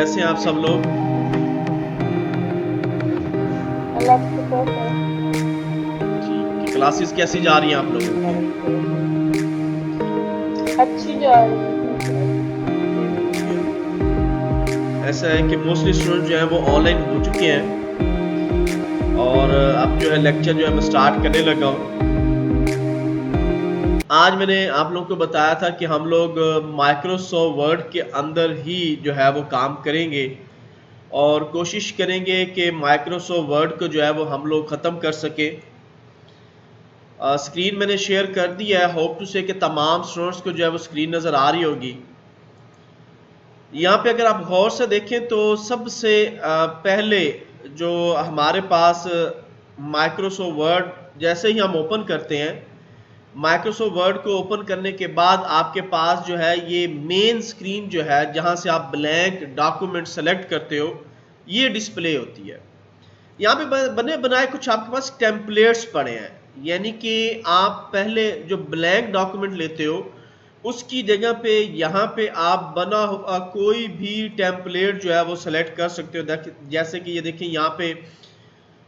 कैसे हैं आप सब लोग? ठीक, क्लासेस कैसी जा रही हैं आप लोगों की? अच्छी जा रही है सर। ऐसा है कि मोस्टली स्टूडेंट जो है वो ऑनलाइन हो चुके हैं और अब जो है लेक्चर जो है मैं स्टार्ट करने लगा हूँ। आज मैंने आप लोगों को बताया था कि हम लोग माइक्रोसॉफ्ट वर्ड के अंदर ही जो है वो काम करेंगे और कोशिश करेंगे कि माइक्रोसॉफ्ट वर्ड को जो है वो हम लोग ख़त्म कर सके। स्क्रीन मैंने शेयर कर दी है, होप टू से कि तमाम स्टूडेंट्स को जो है वो स्क्रीन नज़र आ रही होगी। यहाँ पे अगर आप गौर से देखें तो सबसे पहले जो हमारे पास माइक्रोसॉफ्ट वर्ड जैसे ही हम ओपन करते हैं, माइक्रोसॉफ्ट वर्ड को ओपन करने के बाद आपके पास जो है ये मेन स्क्रीन जो है जहाँ से आप ब्लैंक डॉक्यूमेंट सेलेक्ट करते हो, ये डिस्प्ले होती है। यहाँ पे बने बनाए कुछ आपके पास टेम्पलेट्स पड़े हैं, यानी कि आप पहले जो ब्लैंक डॉक्यूमेंट लेते हो उसकी जगह पे यहाँ पे आप बना हुआ कोई भी टेम्पलेट जो है वो सेलेक्ट कर सकते हो। जैसे कि ये देखिए यहाँ पे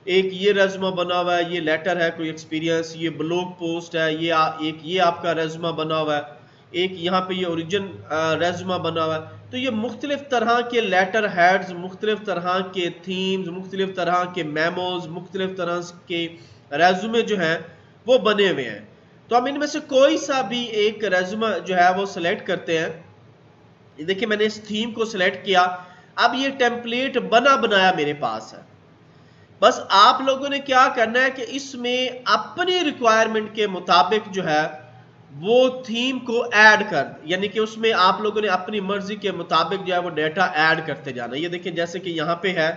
एक ये रेज़्यूमे बना हुआ है, ये लेटर है कोई एक्सपीरियंस, ये ब्लॉग पोस्ट है, एक ये आपका रेज़्यूमे बना हुआ है, एक यहाँ पे ये ओरिजिन रेज़्यूमे बना हुआ है। तो ये मुख्तलिफ तरह के लेटर हेड्स, मुख्तलिफ तरह के थीम्स, मुख्तलिफ तरह के मेमोज, मुख्तलिफ तरह के रेज़्यूमे जो हैं वो बने हुए हैं। तो हम इनमें से कोई सा भी एक रेज़्यूमे जो है वो सिलेक्ट करते हैं। ये देखिए मैंने इस थीम को सिलेक्ट किया, अब ये टेम्पलेट बना बनाया मेरे पास है। बस आप लोगों ने क्या करना है कि इसमें अपनी रिक्वायरमेंट के मुताबिक जो है वो थीम को ऐड कर, यानी कि उसमें आप लोगों ने अपनी मर्जी के मुताबिक जो है वो डेटा ऐड करते जाना। ये देखिए जैसे कि यहाँ पे है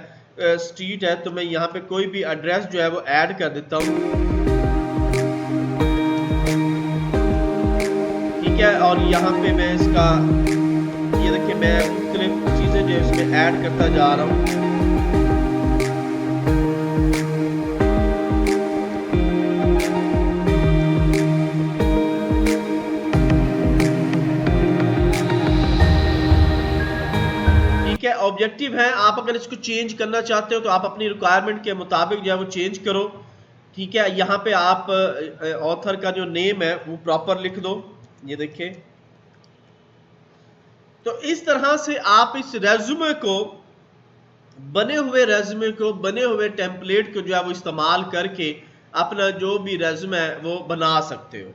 स्ट्रीट है, तो मैं यहाँ पे कोई भी एड्रेस जो है वो ऐड कर देता हूँ, ठीक है। और यहाँ पे मैं इसका, ये देखिए मैं मुख्तलिफ चीजें जो है इसमें ऐड करता जा रहा हूँ। ऑब्जेक्टिव है, आप अगर इसको चेंज करना चाहते हो तो आप अपनी रिक्वायरमेंट के मुताबिक जो है वो चेंज करो, ठीक है। यहाँ पे आप ऑथर का जो नेम है वो प्रॉपर लिख दो, ये देखिए। तो इस तरह से आप इस रेज्यूमे को, बने हुए टेम्पलेट को जो है वो इस्तेमाल करके अपना जो भी रेज्यूमे है वो बना सकते हो।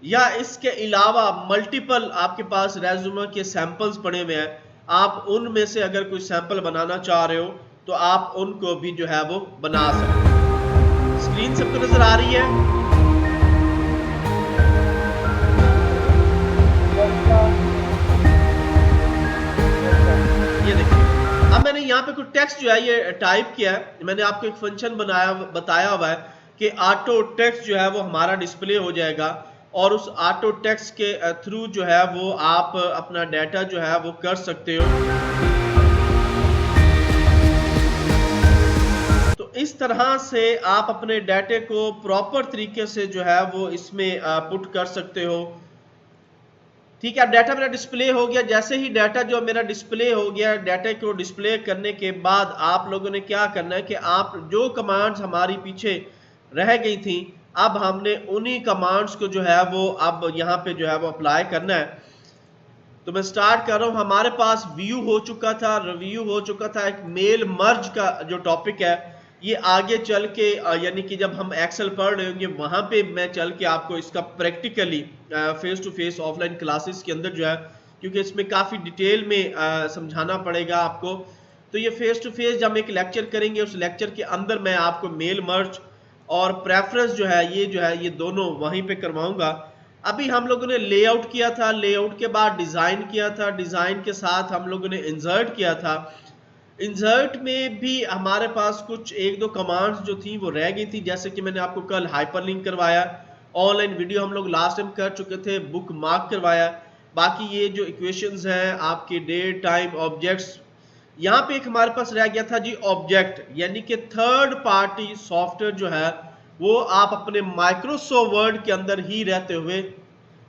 या इसके अलावा मल्टीपल आपके पास रेज्यूमे के सैंपल्स पड़े हुए हैं, आप उनमें से अगर कोई सैंपल बनाना चाह रहे हो तो आप उनको भी जो है वो बना सकते हो। स्क्रीन सबको नजर आ रही है? ये देखिए अब मैंने यहाँ पे कुछ टेक्स्ट जो है ये टाइप किया है। मैंने आपको एक फंक्शन बताया हुआ है कि ऑटो टेक्स्ट जो है वो हमारा डिस्प्ले हो जाएगा और उस ऑटो टेक्स्ट के थ्रू जो है वो आप अपना डाटा जो है वो कर सकते हो। तो इस तरह से आप अपने डाटे को प्रॉपर तरीके से जो है वो इसमें पुट कर सकते हो, ठीक है। अब डाटा मेरा डिस्प्ले हो गया। जैसे ही डाटा जो मेरा डिस्प्ले हो गया, डाटा को डिस्प्ले करने के बाद आप लोगों ने क्या करना है कि आप जो कमांड्स हमारी पीछे रह गई थी, अब हमने उन्हीं कमांड्स को जो है वो अब यहाँ पे जो है वो अप्लाई करना है। तो मैं स्टार्ट कर रहा हूँ। हमारे पास व्यू हो चुका था, रिव्यू हो चुका था, एक मेल मर्ज का जो टॉपिक है ये आगे चल के यानी कि जब हम एक्सेल पढ़ रहे होंगे वहां पे मैं चल के आपको इसका practically face to face offline classes के अंदर जो है, क्योंकि इसमें काफ़ी डिटेल में समझाना पड़ेगा आपको। तो ये फेस टू फेस जब हम एक लेक्चर करेंगे उस लेक्चर के अंदर मैं आपको मेल मर्ज और प्रेफरेंस जो है ये दोनों वहीं पे करवाऊंगा। अभी हम लोगों ने लेआउट किया था, लेआउट के बाद डिज़ाइन किया था, डिज़ाइन के साथ हम लोगों ने इंसर्ट किया था। इंसर्ट में भी हमारे पास कुछ एक दो कमांड्स जो थी वो रह गई थी, जैसे कि मैंने आपको कल हाइपरलिंक करवाया, ऑनलाइन वीडियो हम लोग लास्ट टाइम कर चुके थे, बुक मार्क करवाया। बाकी ये जो इक्वेशंस हैं आपके डेट टाइम ऑब्जेक्ट्स, यहाँ पे एक हमारे पास रह गया था जी ऑब्जेक्ट, यानी कि थर्ड पार्टी सॉफ्टवेयर जो है वो आप अपने माइक्रोसॉफ्ट वर्ड के अंदर ही रहते हुए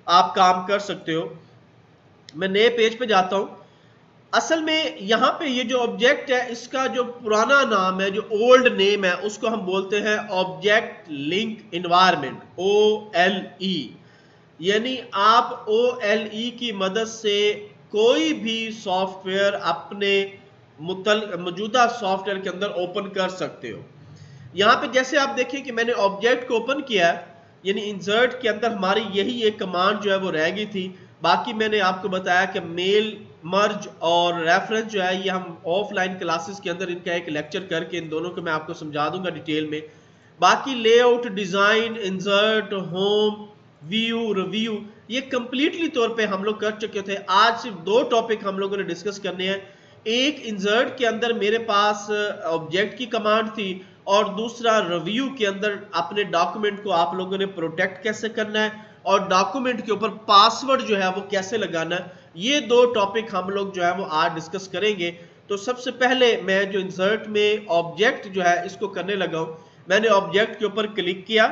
आप काम कर सकते हो। मैं नए पेज पे जाता हूँ। असल में यहाँ पे ये जो ऑब्जेक्ट है इसका जो पुराना नाम है, जो ओल्ड नेम है, उसको हम बोलते हैं ऑब्जेक्ट लिंक इन्वायरमेंट, OLE। यानी आप OLE की मदद से कोई भी सॉफ्टवेयर अपने मौजूदा सॉफ्टवेयर के अंदर ओपन कर सकते हो। यहाँ पे जैसे आप देखें कि मैंने ऑब्जेक्ट को ओपन किया है, यानी इंसर्ट के अंदर हमारी यही एक कमांड जो है वो रह गई थी। बाकी मैंने आपको बताया कि मेल, मर्ज और रेफरेंस जो है ये हम ऑफलाइन क्लासेस के अंदर इनका एक लेक्चर करके इन दोनों को मैं आपको समझा दूंगा डिटेल में। बाकी layout, design, insert, home, view, review, ये कंप्लीटली तौर पे हम लोग कर चुके थे। आज सिर्फ दो टॉपिक हम लोगों ने डिस्कस करने हैं। एक, इंसर्ट के अंदर मेरे पास ऑब्जेक्ट की कमांड थी, और दूसरा रिव्यू के अंदर अपने डॉक्यूमेंट को आप लोगों ने प्रोटेक्ट कैसे करना है और डॉक्यूमेंट के ऊपर पासवर्ड जो है वो कैसे लगाना है। ये दो टॉपिक हम लोग जो है वो आज डिस्कस करेंगे। तो सबसे पहले मैं जो इंसर्ट में ऑब्जेक्ट जो है इसको करने लगा हूं। मैंने ऑब्जेक्ट के ऊपर क्लिक किया,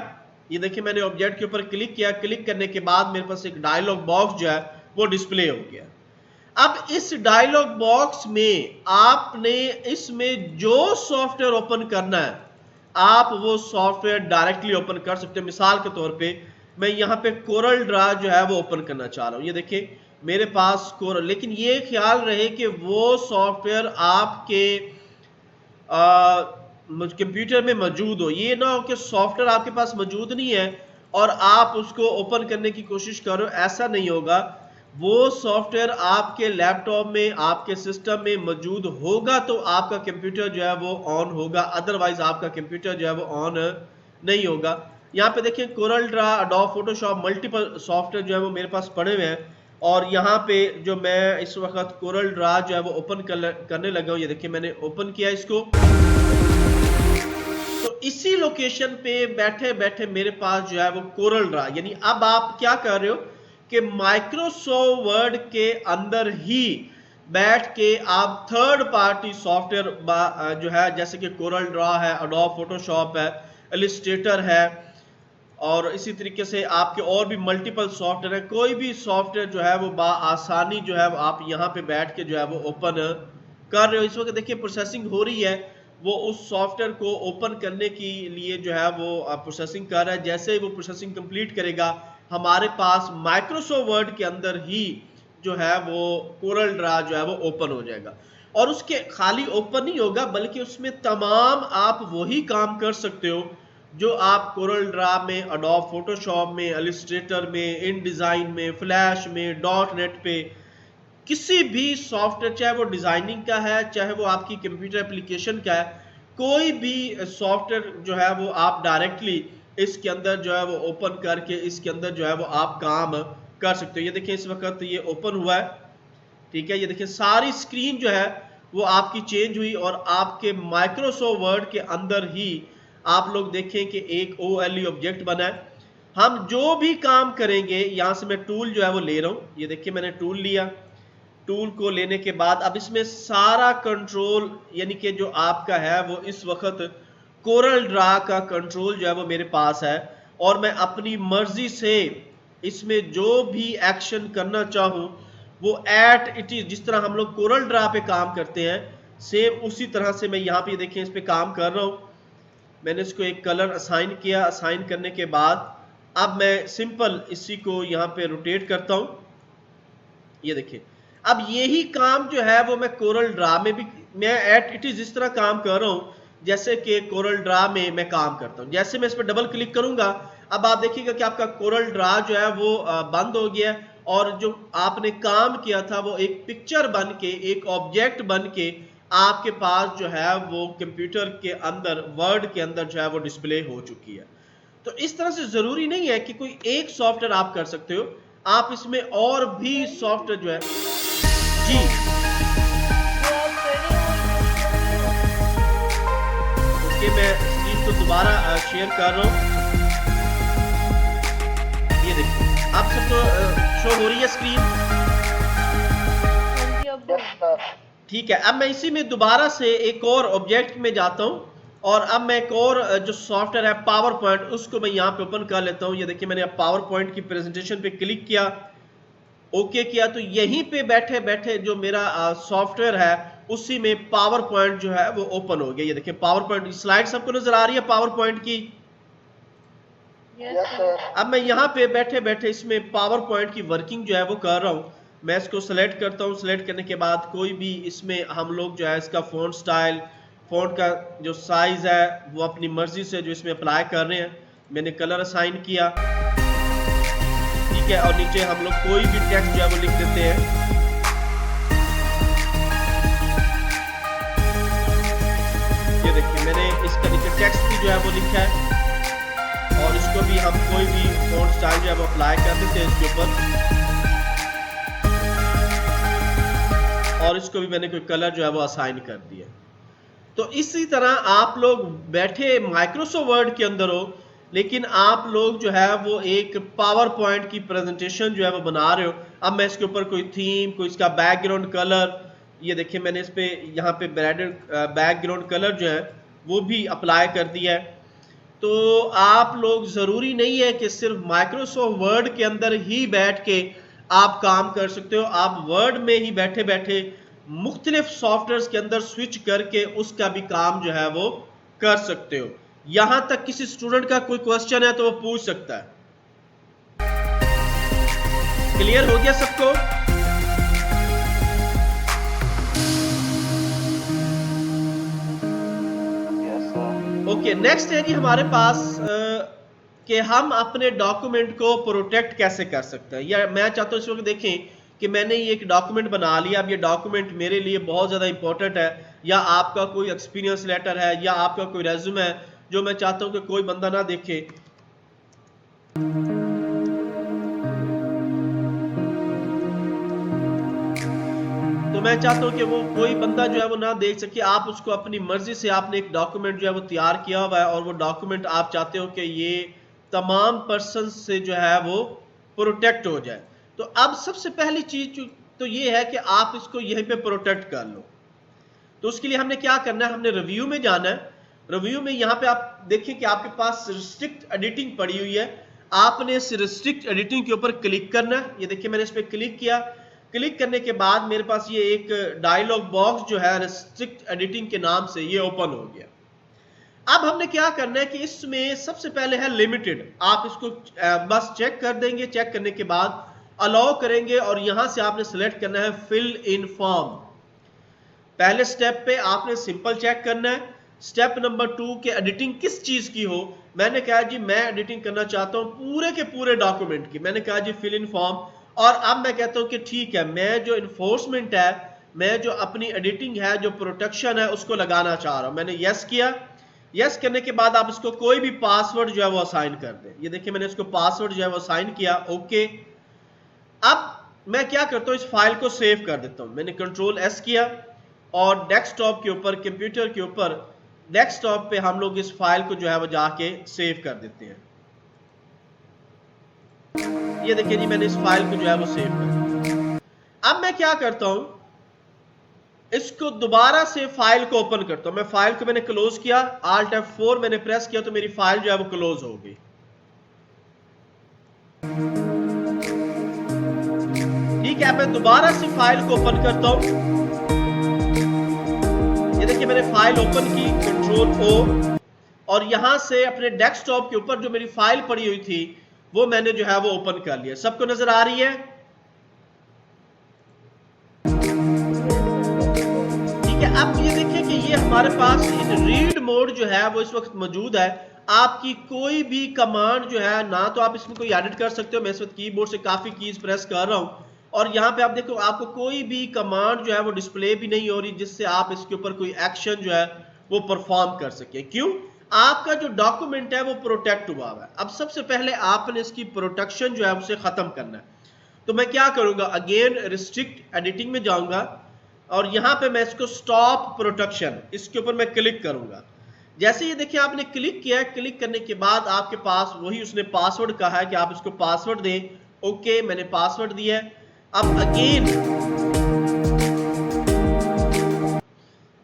ये देखिए मैंने ऑब्जेक्ट के ऊपर क्लिक किया। क्लिक करने के बाद मेरे पास एक डायलॉग बॉक्स जो है वो डिस्प्ले हो गया। अब इस डायलॉग बॉक्स में आपने इसमें जो सॉफ्टवेयर ओपन करना है आप वो सॉफ्टवेयर डायरेक्टली ओपन कर सकते हैं। मिसाल के तौर पे मैं यहाँ पे कोरल ड्रा जो है वो ओपन करना चाह रहा हूँ। ये देखिए मेरे पास कोरल, लेकिन ये ख्याल रहे कि वो सॉफ्टवेयर आपके कंप्यूटर में मौजूद हो। ये ना हो कि सॉफ्टवेयर आपके पास मौजूद नहीं है और आप उसको ओपन करने की कोशिश करो, ऐसा नहीं होगा। वो सॉफ्टवेयर आपके लैपटॉप में, आपके सिस्टम में मौजूद होगा तो आपका कंप्यूटर जो है वो ऑन होगा, अदरवाइज आपका कंप्यूटर जो है वो ऑन नहीं होगा। यहाँ पे देखिए Corel Draw, adobe Photoshop, multiple software जो है वो मेरे पास पड़े हुए हैं। और यहाँ पे जो मैं इस वक्त कोरल ड्रा जो है वो ओपन करने लगा हूँ। ये देखिए मैंने ओपन किया इसको। तो इसी लोकेशन पे बैठे बैठे मेरे पास जो है वो कोरल ड्रा, यानी अब आप क्या कर रहे हो कि माइक्रोसॉफ्ट वर्ड के अंदर ही बैठ के आप थर्ड पार्टी सॉफ्टवेयर जो है जैसे कि कोरल ड्रा है, एडोब फोटोशॉप है, इलस्ट्रेटर है, और इसी तरीके से आपके और भी मल्टीपल सॉफ्टवेयर है। कोई भी सॉफ्टवेयर जो है वो आसानी जो है वो आप यहाँ पे बैठ के जो है वो ओपन कर रहे हो। इस वक्त देखिए प्रोसेसिंग हो रही है, वो उस सॉफ्टवेयर को ओपन करने के लिए जो है वो प्रोसेसिंग कर रहा है। जैसे ही वो प्रोसेसिंग कंप्लीट करेगा हमारे पास माइक्रोसॉफ्ट वर्ड के अंदर ही जो है वो कोरल ड्रा जो है वो ओपन हो जाएगा। और उसके खाली ओपन नहीं होगा बल्कि उसमें तमाम आप वही काम कर सकते हो जो आप कोरल ड्रा में, एडोब फोटोशॉप में, इलस्ट्रेटर में, इन डिजाइन में, फ्लैश में, .NET पे, किसी भी सॉफ्टवेयर, चाहे वो डिजाइनिंग का है चाहे वो आपकी कंप्यूटर एप्लीकेशन का है, कोई भी सॉफ्टवेयर जो है वो आप डायरेक्टली इसके अंदर जो है वो ओपन करके इसके अंदर जो है वो आप काम कर सकते हो। ये देखिए इस वक्त ये ओपन हुआ है, ठीक है। ये देखिए सारी स्क्रीन जो है वो आपकी चेंज हुई और आपके माइक्रोसॉफ्ट वर्ड के अंदर ही आप लोग देखें कि एक OLE ऑब्जेक्ट बना है। हम जो भी काम करेंगे, यहां से मैं टूल जो है वो ले रहा हूं। ये देखिए मैंने टूल लिया। टूल को लेने के बाद अब इसमें सारा कंट्रोल यानी कि जो आपका है वो इस वक्त कोरल ड्रा का कंट्रोल जो है वो मेरे पास है, और मैं अपनी मर्जी से इसमें जो भी एक्शन करना चाहूं वो एट इट इज, जिस तरह हम लोग कोरल ड्रा पे काम करते हैं सेम उसी तरह से मैं यहाँ पे देखें इस पे काम कर रहा हूं। मैंने इसको एक कलर असाइन किया। असाइन करने के बाद अब मैं सिंपल इसी को यहाँ पे रोटेट करता हूं। ये देखिए अब यही काम जो है वो मैं कोरल ड्रा में भी मैं एट इट इज इस तरह काम कर रहा हूं जैसे कि कोरल ड्रा में मैं काम करता हूं। जैसे मैं इस पर डबल क्लिक करूंगा अब आप देखिएगा कि आपका कोरल ड्रा जो है वो बंद हो गया, और जो आपने काम किया था वो एक पिक्चर बन के, एक ऑब्जेक्ट बन के आपके पास जो है वो कंप्यूटर के अंदर, वर्ड के अंदर जो है वो डिस्प्ले हो चुकी है। तो इस तरह से जरूरी नहीं है कि कोई एक सॉफ्टवेयर आप कर सकते हो, आप इसमें और भी सॉफ्टवेयर जो है जी ओके, मैं स्क्रीन को दोबारा शेयर कर रहा हूं। ये देखिए आप सबको शो हो रही है स्क्रीन, ठीक है। अब मैं इसी में दोबारा से एक और ऑब्जेक्ट में जाता हूं और अब मैं एक और जो सॉफ्टवेयर है पावर पॉइंट उसको मैं यहाँ पे ओपन कर लेता हूँ। ये देखिए मैंने अब पावर पॉइंट की प्रेजेंटेशन पे क्लिक किया। ओके किया तो यहीं पे बैठे बैठे जो मेरा सॉफ्टवेयर है उसी में पावर पॉइंट जो है वो ओपन हो गया। ये देखिए पावर पॉइंट स्लाइड सबको नजर आ रही है पावर पॉइंट की। Yes sir. अब मैं यहाँ पे बैठे बैठे इसमें पावर पॉइंट की वर्किंग जो है वो कर रहा हूँ। मैं इसको सेलेक्ट करता हूँ, सेलेक्ट करने के बाद कोई भी इसमें हम लोग जो है इसका फ़ॉन्ट स्टाइल, फ़ॉन्ट का जो साइज़ है वो अपनी मर्ज़ी से जो इसमें अप्लाई कर रहे हैं। मैंने कलर असाइन किया, ठीक है, और नीचे हम लोग कोई भी टेक्स्ट जो है वो लिख देते हैं। ये देखिए मैंने इसका नीचे टेक्स्ट भी जो है वो लिखा है और इसको भी हम कोई भी फ़ॉन्ट स्टाइल जो है वो अप्लाई कर देते हैं इसके ऊपर, और इसको भी मैंने कोई कलर जो है वो असाइन कर दिया। तो इसी तरह आप लोग बैठे माइक्रोसॉफ्ट वर्ड के अंदर हो, लेकिन आप लोग जो है वो एक पावर पॉइंट की प्रेजेंटेशन जो है वो बना रहे हो। अब मैं इसके ऊपर कोई थीम, कोई इसका बैकग्राउंड कलर, ये देखिए मैंने इस पे यहाँ पे बैकग्राउंड कलर जो है वो भी अप्लाई कर दिया है। तो आप लोग ज़रूरी नहीं है कि सिर्फ माइक्रोसॉफ्ट वर्ड के अंदर ही बैठ के आप काम कर सकते हो। आप वर्ड में ही बैठे बैठे मुख्तलिफ सॉफ्टवेयर के अंदर स्विच करके उसका भी काम जो है वो कर सकते हो। यहां तक किसी स्टूडेंट का कोई क्वेश्चन है तो वो पूछ सकता है। क्लियर हो गया सबको? ओके, नेक्स्ट है जी हमारे पास कि हम अपने डॉक्यूमेंट को प्रोटेक्ट कैसे कर सकते हैं। या मैं चाहता हूँ इस वक्त देखें कि मैंने ये एक डॉक्यूमेंट बना लिया। अब ये डॉक्यूमेंट मेरे लिए बहुत ज़्यादा इंपॉर्टेंट है, या आपका कोई एक्सपीरियंस लेटर है, या आपका कोई रेज्यूमे है जो मैं चाहता हूँ कि कोई बंदा ना देखे। तो मैं चाहता हूँ कि वो कोई बंदा जो है वो ना देख सके। आप उसको अपनी मर्जी से आपने एक डॉक्यूमेंट जो है वो तैयार किया हुआ है और वो डॉक्यूमेंट आप चाहते हो कि ये तमाम पर्सन से जो है वो प्रोटेक्ट हो जाए। तो अब सबसे पहली चीज तो ये है कि आप इसको यहीं पे प्रोटेक्ट कर लो। तो उसके लिए हमने क्या करना है, हमने रिव्यू में जाना है। रिव्यू में यहाँ पे आप देखें कि आपके पास रिस्ट्रिक्ट एडिटिंग पड़ी हुई है। आपने इस रिस्ट्रिक्ट एडिटिंग के ऊपर क्लिक करना है। ये देखिए मैंने इस पर क्लिक किया। क्लिक करने के बाद मेरे पास ये एक डायलॉग बॉक्स जो है रिस्ट्रिक्ट एडिटिंग के नाम से ये ओपन हो गया। अब हमने क्या करना है कि इसमें सबसे पहले है लिमिटेड। आप इसको बस चेक कर देंगे। चेक करने के बाद अलाउ करेंगे और यहां से आपने सेलेक्ट करना है फिल इन फॉर्म। पहले स्टेप पे आपने सिंपल चेक करना है। स्टेप नंबर 2 के एडिटिंग किस चीज की हो। मैंने कहा जी मैं एडिटिंग करना चाहता हूं पूरे के पूरे डॉक्यूमेंट की। मैंने कहा जी फिल इन फॉर्म। और अब मैं कहता हूं कि ठीक है, मैं जो इन्फोर्समेंट है, मैं जो अपनी एडिटिंग है, जो प्रोटेक्शन है, उसको लगाना चाह रहा हूं। मैंने यस किया। यस करने के बाद आप इसको कोई भी पासवर्ड जो है वो असाइन कर दें। ये देखिए मैंने इसको पासवर्ड जो है वो असाइन किया। ओके, अब मैं क्या करता हूं, इस फाइल को सेव कर देता हूं। मैंने कंट्रोल एस किया और डेस्कटॉप के ऊपर, कंप्यूटर के ऊपर, डेस्कटॉप पे हम लोग इस फाइल को जो है वो जाके सेव कर देते हैं। ये देखिए जी मैंने इस फाइल को जो है वो सेव कर दिया। अब मैं क्या करता हूं, इसको दोबारा से फाइल को ओपन करता हूं। मैं फाइल को मैंने क्लोज किया, Alt F4 मैंने प्रेस किया तो मेरी फाइल जो है वो क्लोज हो गई। ठीक है, मैं दोबारा से फाइल को ओपन करता हूं। ये देखिए मैंने फाइल ओपन की, कंट्रोल O, और यहां से अपने डेस्कटॉप के ऊपर जो मेरी फाइल पड़ी हुई थी वो मैंने जो है वो ओपन कर लिया। सबको नजर आ रही है? ठीक है, अब ये देखिए कि ये हमारे पास रीड मोड जो है वो इस वक्त मौजूद है। आपकी कोई भी कमांड जो है ना, तो आप इसमें कोई एडिट कर सकते हो। मैं इस वक्त कीबोर्ड से काफी कीज प्रेस कर रहा हूं और यहाँ पे आप देखो आपको कोई भी कमांड जो है वो डिस्प्ले भी नहीं हो रही जिससे आप इसके ऊपर कोई एक्शन जो है वो परफॉर्म कर सके। क्यों? आपका जो डॉक्यूमेंट है वो प्रोटेक्ट हुआ है। अब सबसे पहले आपने इसकी प्रोटेक्शन जो है उसे खत्म करना है। तो मैं क्या करूंगा, अगेन रिस्ट्रिक्ट एडिटिंग में जाऊंगा और यहां पे मैं इसको स्टॉप प्रोटेक्शन, इसके ऊपर मैं क्लिक करूंगा। जैसे ये देखिए आपने क्लिक किया है, क्लिक करने के बाद आपके पास वही उसने पासवर्ड कहा है कि आप इसको पासवर्ड दें। ओके, मैंने पासवर्ड दिया है। अब अगेन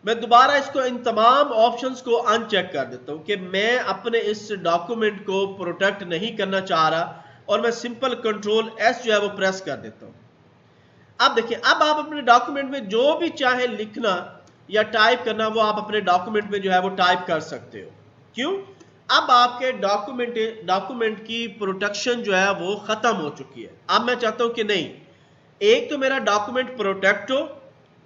मैं दोबारा इसको इन तमाम ऑप्शंस को अनचेक कर देता हूं कि मैं अपने इस डॉक्यूमेंट को प्रोटेक्ट नहीं करना चाह रहा और मैं सिंपल कंट्रोल एस जो है वो प्रेस कर देता हूं। अब देखिए, अब आप अपने डॉक्यूमेंट में जो भी चाहे लिखना या टाइप करना वो आप अपने डॉक्यूमेंट में जो है वो टाइप कर सकते हो। क्यों? अब आपके डॉक्यूमेंट की प्रोटेक्शन जो है वो खत्म हो चुकी है। अब मैं चाहता हूं कि नहीं, एक तो मेरा डॉक्यूमेंट प्रोटेक्ट हो,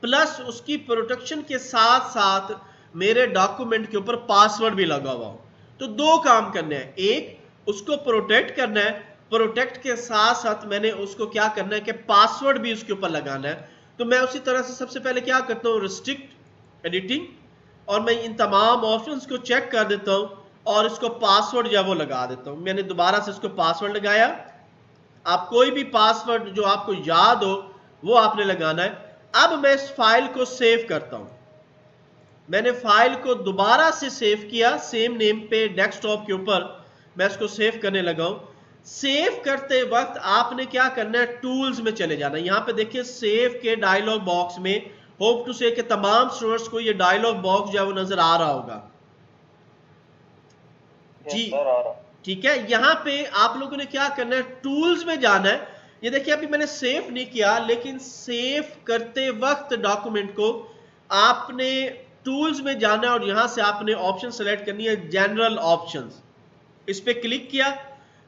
प्लस उसकी प्रोटेक्शन के साथ साथ मेरे डॉक्यूमेंट के ऊपर पासवर्ड भी लगा हुआ हो। तो दो काम करने हैं, एक उसको प्रोटेक्ट करना है, प्रोटेक्ट के साथ साथ मैंने उसको क्या करना है कि पासवर्ड भी उसके ऊपर लगाना है। तो मैं उसी तरह से सबसे पहले क्या करता हूं, रिस्ट्रिक्ट एडिटिंग, और मैं इन तमाम ऑप्शंस को चेक कर देता हूं और इसको पासवर्ड जो है वो लगा देता हूं। मैंने दोबारा से इसको पासवर्ड लगाया। आप कोई भी पासवर्ड जो आपको याद हो वो आपने लगाना है। अब मैं इस फाइल को सेव करता हूं। मैंने फाइल को दोबारा से सेव किया, सेम नेम पे डेस्कटॉप के ऊपर मैं इसको सेव करने लगा हूं। सेव करते वक्त आपने क्या करना है, टूल्स में चले जाना है। यहां पे देखिए सेव के डायलॉग बॉक्स में, होप टू से कि तमाम स्टूडेंट्स को ये डायलॉग बॉक्स जो है वो नजर आ रहा होगा जी। ठीक है, यहां पे आप लोगों ने क्या करना है, टूल्स में जाना है। ये देखिए अभी मैंने सेव नहीं किया, लेकिन सेव करते वक्त डॉक्यूमेंट को आपने टूल्स में जाना है और यहां से आपने ऑप्शन सेलेक्ट करनी है, जनरल ऑप्शंस। इस पे क्लिक किया।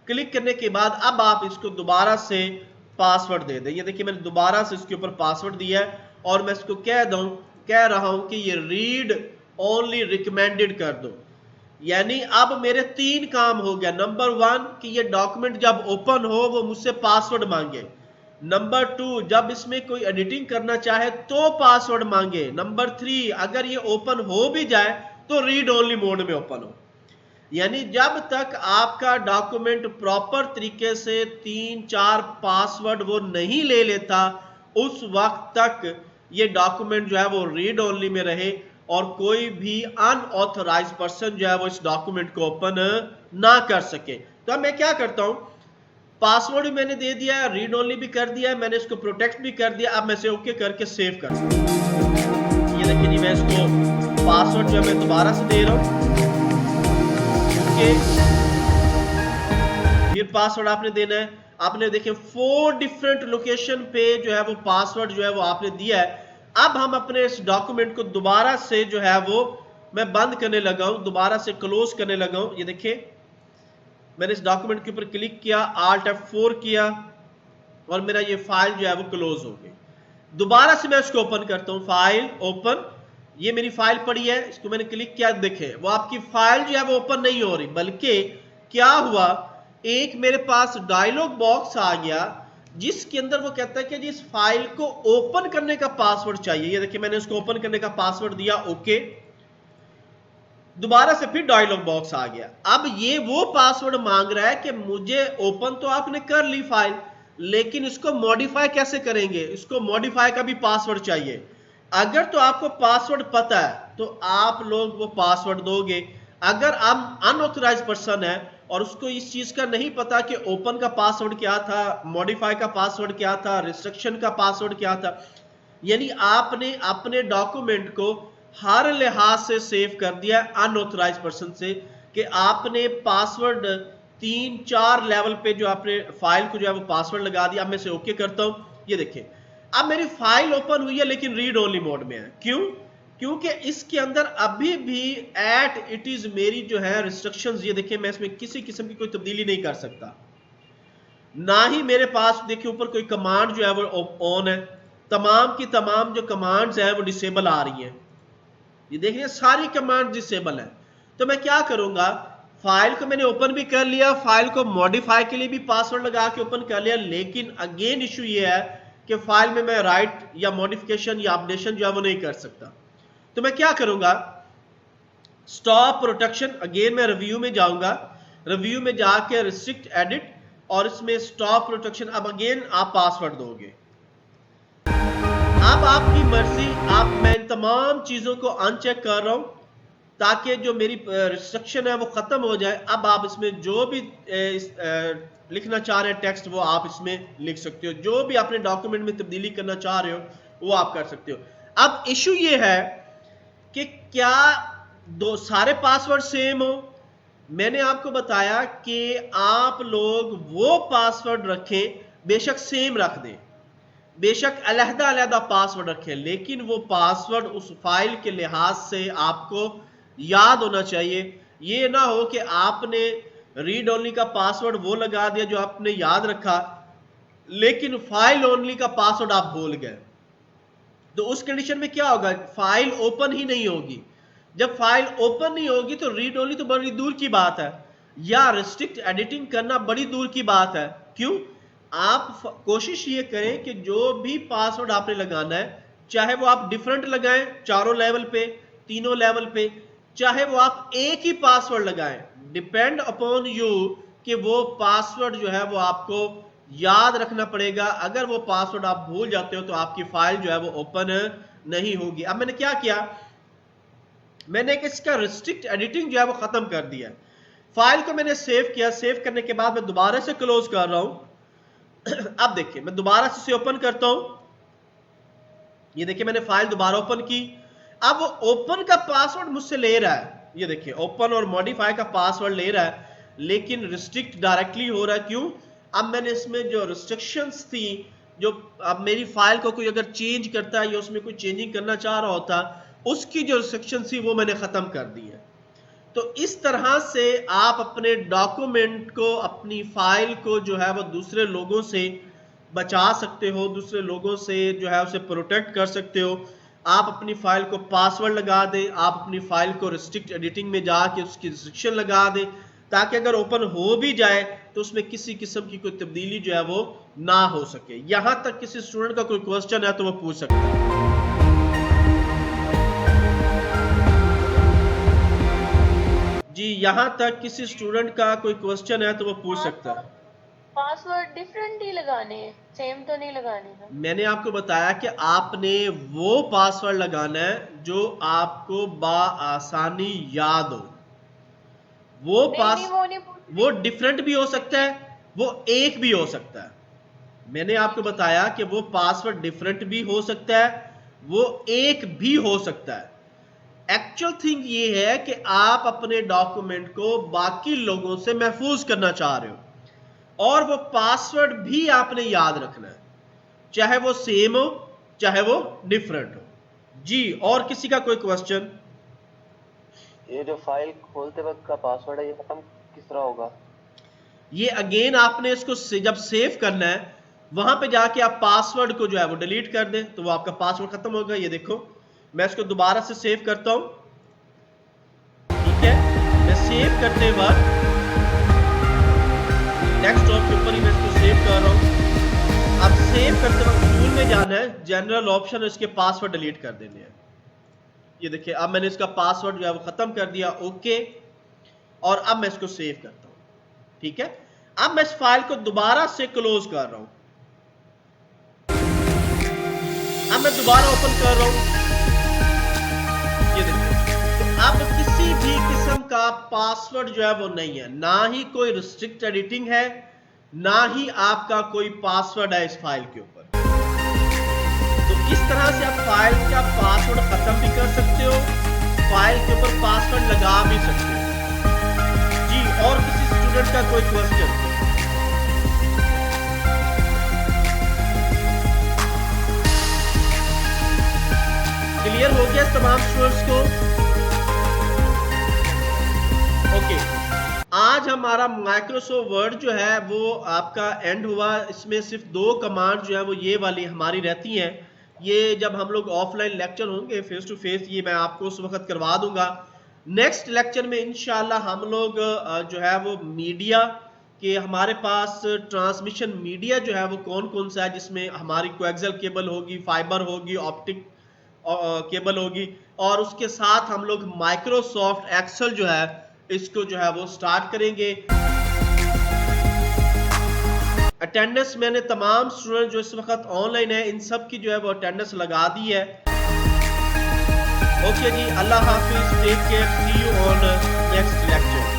क्लिक करने के बाद अब आप इसको दोबारा से पासवर्ड दे दें। ये देखिए मैंने दोबारा से इसके ऊपर पासवर्ड दिया है और मैं इसको कह रहा हूं कि ये रीड ओनली रिकमेंडेड कर दो। यानी अब मेरे 3 काम हो गया। नंबर 1 कि ये डॉक्यूमेंट जब ओपन हो वो मुझसे पासवर्ड मांगे। नंबर 2, जब इसमें कोई एडिटिंग करना चाहे तो पासवर्ड मांगे। नंबर 3, अगर ये ओपन हो भी जाए तो रीड ओनली मोड में ओपन हो। यानी जब तक आपका डॉक्यूमेंट प्रॉपर तरीके से 3-4 पासवर्ड वो नहीं ले लेता, उस वक्त तक ये डॉक्यूमेंट जो है वो रीड ओनली में रहे और कोई भी अनऑथराइज्ड पर्सन जो है वो इस डॉक्यूमेंट को ओपन ना कर सके। तो अब मैं क्या करता हूं, पासवर्ड भी मैंने दे दिया है, रीड ओनली भी कर दिया है, मैंने इसको प्रोटेक्ट भी कर दिया। अब मैं इसे ओके करके सेव कर सकता हूं। ये देखिए जी, मैं इसको पासवर्ड जो है मैं दोबारा से दे रहा हूं। फिर पासवर्ड आपने देना है। आपने देखिए 4 डिफरेंट लोकेशन पे जो है वो पासवर्ड जो है वो आपने दिया है। अब हम अपने इस डॉक्यूमेंट को दोबारा से जो है वो मैं बंद करने लगा हूं, दोबारा से क्लोज करने लगा हूं। ये देखिए मैंने इस डॉक्यूमेंट के ऊपर क्लिक किया, Alt F4 किया और मेरा ये फाइल जो है वो क्लोज हो गई। दोबारा से मैं इसको ओपन करता हूं, फाइल ओपन। ये मेरी फाइल पड़ी है, इसको मैंने क्लिक किया, देखे वो आपकी फाइल जो है वो ओपन नहीं हो रही, बल्कि क्या हुआ, एक मेरे पास डायलॉग बॉक्स आ गया जिसके अंदर वो कहता है कि जी इस फाइल को ओपन करने का पासवर्ड चाहिए। ये देखिए मैंने इसको ओपन करने का पासवर्ड दिया, ओके। दोबारा से फिर डायलॉग बॉक्स आ गया। अब ये वो पासवर्ड मांग रहा है कि मुझे ओपन तो आपने कर ली फाइल, लेकिन इसको मॉडिफाई कैसे करेंगे, इसको मॉडिफाई का भी पासवर्ड चाहिए। अगर तो आपको पासवर्ड पता है तो आप लोग वो पासवर्ड दोगे। अगर आप अनऑथराइज्ड पर्सन है और उसको इस चीज का नहीं पता कि ओपन का पासवर्ड क्या था, मॉडिफाई का पासवर्ड क्या था, रिस्ट्रिक्शन का पासवर्ड क्या था, यानी आपने अपने डॉक्यूमेंट को हर लिहाज से सेव कर दिया अनऑथराइज्ड पर्सन से, कि आपने पासवर्ड 3-4 लेवल पे जो आपने फाइल को जो है वो पासवर्ड लगा दिया। अब मैं इसे ओके करता हूं। ये देखिए अब मेरी फाइल ओपन हुई है लेकिन रीड ओनली मोड में है। क्यों? क्योंकि इसके अंदर अभी भी एट इट इज मेरी जो है रिस्ट्रिक्शंस, ये देखिए मैं इसमें किसी किस्म की कोई तब्दीली नहीं कर सकता, ना ही मेरे पास देखिए ऊपर कोई कमांड जो है वो ऑन है। तमाम की तमाम जो कमांड्स हैं वो डिसेबल आ रही हैं। ये देखिए सारी कमांड डिसेबल है। तो मैं क्या करूंगा, फाइल को मैंने ओपन भी कर लिया, फाइल को मॉडिफाई के लिए भी पासवर्ड लगा के ओपन कर लिया, लेकिन अगेन इशू ये है कि फाइल में मैं राइट या मॉडिफिकेशन या अपडेशन जो है वो नहीं कर सकता। तो मैं क्या करूंगा, स्टॉप प्रोटेक्शन, अगेन मैं रिव्यू में जाऊंगा, रिव्यू में जाके रिस्ट्रिक्ट एडिट और इसमें स्टॉप प्रोटेक्शन। अब अगेन आप पासवर्ड दोगे। अब आपकी मर्जी, मैं इन तमाम चीजों को अनचेक कर रहा हूं ताकि जो मेरी रिस्ट्रिक्शन है वो खत्म हो जाए। अब आप इसमें जो भी लिखना चाह रहे हैं टेक्स्ट वो आप इसमें लिख सकते हो, जो भी अपने डॉक्यूमेंट में तब्दीली करना चाह रहे हो वो आप कर सकते हो। अब इशू ये है कि क्या सारे पासवर्ड सेम हो। मैंने आपको बताया कि आप लोग वो पासवर्ड रखें, बेशक सेम रख दें, बेशक अलहदा पासवर्ड रखें, लेकिन वो पासवर्ड उस फाइल के लिहाज से आपको याद होना चाहिए। ये ना हो कि आपने रीड ओनली का पासवर्ड वो लगा दिया जो आपने याद रखा, लेकिन फाइल ओनली का पासवर्ड आप भूल गए। तो उस कंडीशन में क्या होगा, फाइल ओपन ही नहीं होगी। जब फाइल ओपन नहीं होगी तो रीड ओनली तो बड़ी दूर की बात है, या रिस्ट्रिक्ट एडिटिंग करना बड़ी दूर की बात है। क्यों? आप कोशिश ये करें कि जो भी पासवर्ड आपने लगाना है, चाहे वो आप डिफरेंट लगाएं चारों लेवल पे, तीनों लेवल पे, चाहे वो आप एक ही पासवर्ड लगाएं, डिपेंड अपॉन यू कि वो पासवर्ड जो है वो आपको याद रखना पड़ेगा। अगर वो पासवर्ड आप भूल जाते हो तो आपकी फाइल जो है वो ओपन नहीं होगी। अब मैंने क्या किया, मैंने इसका रिस्ट्रिक्ट एडिटिंग जो है वो खत्म कर दिया। फाइल को मैंने सेव किया, सेव करने के बाद मैं दोबारा से क्लोज कर रहा हूं। अब देखिए मैं दोबारा से ओपन करता हूं, ये देखिए मैंने फाइल दोबारा ओपन की। अब वो ओपन का पासवर्ड मुझसे ले रहा है, ये देखिए ओपन और मॉडिफाई का पासवर्ड ले रहा है, लेकिन रिस्ट्रिक्ट डायरेक्टली हो रहा है। क्यों? अब मैंने इसमें जो रिस्ट्रिक्शंस थी, जो अब मेरी फाइल को कोई अगर चेंज करता है या उसमें कोई चेंजिंग करना चाह रहा होता, उसकी जो रिस्ट्रिक्शन थी वो मैंने खत्म कर दी है। तो इस तरह से आप अपने डॉक्यूमेंट को, अपनी फाइल को जो है वो दूसरे लोगों से बचा सकते हो, दूसरे लोगों से जो है उसे प्रोटेक्ट कर सकते हो। आप अपनी फाइल को पासवर्ड लगा दें, आप अपनी फाइल को रिस्ट्रिक्ट एडिटिंग में जाके उसकी रिस्ट्रिक्शन लगा दें, ताकि अगर ओपन हो भी जाए तो उसमें किसी किस्म की कोई तब्दीली जो है वो ना हो सके। यहां तक किसी स्टूडेंट का कोई क्वेश्चन है तो वो पूछ सकता है। जी, यहां तक किसी स्टूडेंट का कोई क्वेश्चन है तो वो पूछ सकता है। पासवर्ड डिफरेंट ही लगाने हैं, सेम तो नहीं लगाने ना। मैंने आपको बताया कि आपने वो पासवर्ड लगाना है जो आपको बाआसानी याद हो। वो वो डिफरेंट भी हो सकता है, वो एक भी हो सकता है। मैंने आपको बताया कि वो पासवर्ड डिफरेंट भी हो सकता है, वो एक भी हो सकता है। एक्चुअल थिंग ये है कि आप अपने डॉक्यूमेंट को बाकी लोगों से महफूज करना चाह रहे हो, और वो पासवर्ड भी आपने याद रखना है, चाहे वो सेम हो चाहे वो डिफरेंट हो। जी, और किसी का कोई क्वेश्चन? ये जो फाइल खोलते वक्त का पासवर्ड है, ये खत्म किस तरह होगा? ये अगेन आपने इसको जब सेव करना है, वहां पे जाके आप पासवर्ड को जो है वो डिलीट कर दें तो वो आपका पासवर्ड खत्म होगा। ये देखो मैं इसको दोबारा से सेव करता हूं, ठीक है। मैं सेव करते वक्त डेस्कटॉप के ऊपर ही मैं इसको सेव कर रहा हूं। अब सेव करते वक्त टूल में जाना है, जनरल ऑप्शन, इसके पासवर्ड डिलीट कर देने हैं। ये देखिए अब मैंने इसका पासवर्ड जो है वो खत्म कर दिया, ओके। और अब मैं इसको सेव करता हूं, ठीक है। अब मैं इस फाइल को दोबारा से क्लोज कर रहा हूं, अब मैं दोबारा ओपन कर रहा हूं, ये देखिए। तो अब किसी भी किस्म का पासवर्ड जो है वो नहीं है, ना ही कोई रिस्ट्रिक्ट एडिटिंग है, ना ही आपका कोई पासवर्ड है इस फाइल के ऊपर। तो इस तरह से आप फाइल का पासवर्ड खत्म भी कर सकते हो, फाइल के ऊपर पासवर्ड लगा भी सकते हो। जी, और किसी स्टूडेंट का कोई क्वेश्चन? क्लियर हो गया तमाम स्टूडेंट्स को? ओके, आज हमारा माइक्रोसॉफ्ट वर्ड जो है वो आपका एंड हुआ। इसमें सिर्फ 2 कमांड जो है वो ये वाली हमारी रहती हैं। ये जब हम लोग ऑफलाइन लेक्चर होंगे फेस टू फेस, ये मैं आपको उस वक्त करवा दूंगा। नेक्स्ट लेक्चर में इंशाल्लाह हम लोग जो है वो मीडिया के, हमारे पास ट्रांसमिशन मीडिया जो है वो कौन कौन सा है, जिसमें हमारी कोएक्सियल केबल होगी, फाइबर होगी, ऑप्टिक केबल होगी, और उसके साथ हम लोग माइक्रोसॉफ्ट एक्सेल जो है इसको जो है वो स्टार्ट करेंगे। अटेंडेंस मैंने तमाम स्टूडेंट जो इस वक्त ऑनलाइन है इन सब की जो है वो अटेंडेंस लगा दी है। ओके जी, अल्लाह हाफिज, take care, see you on next lecture.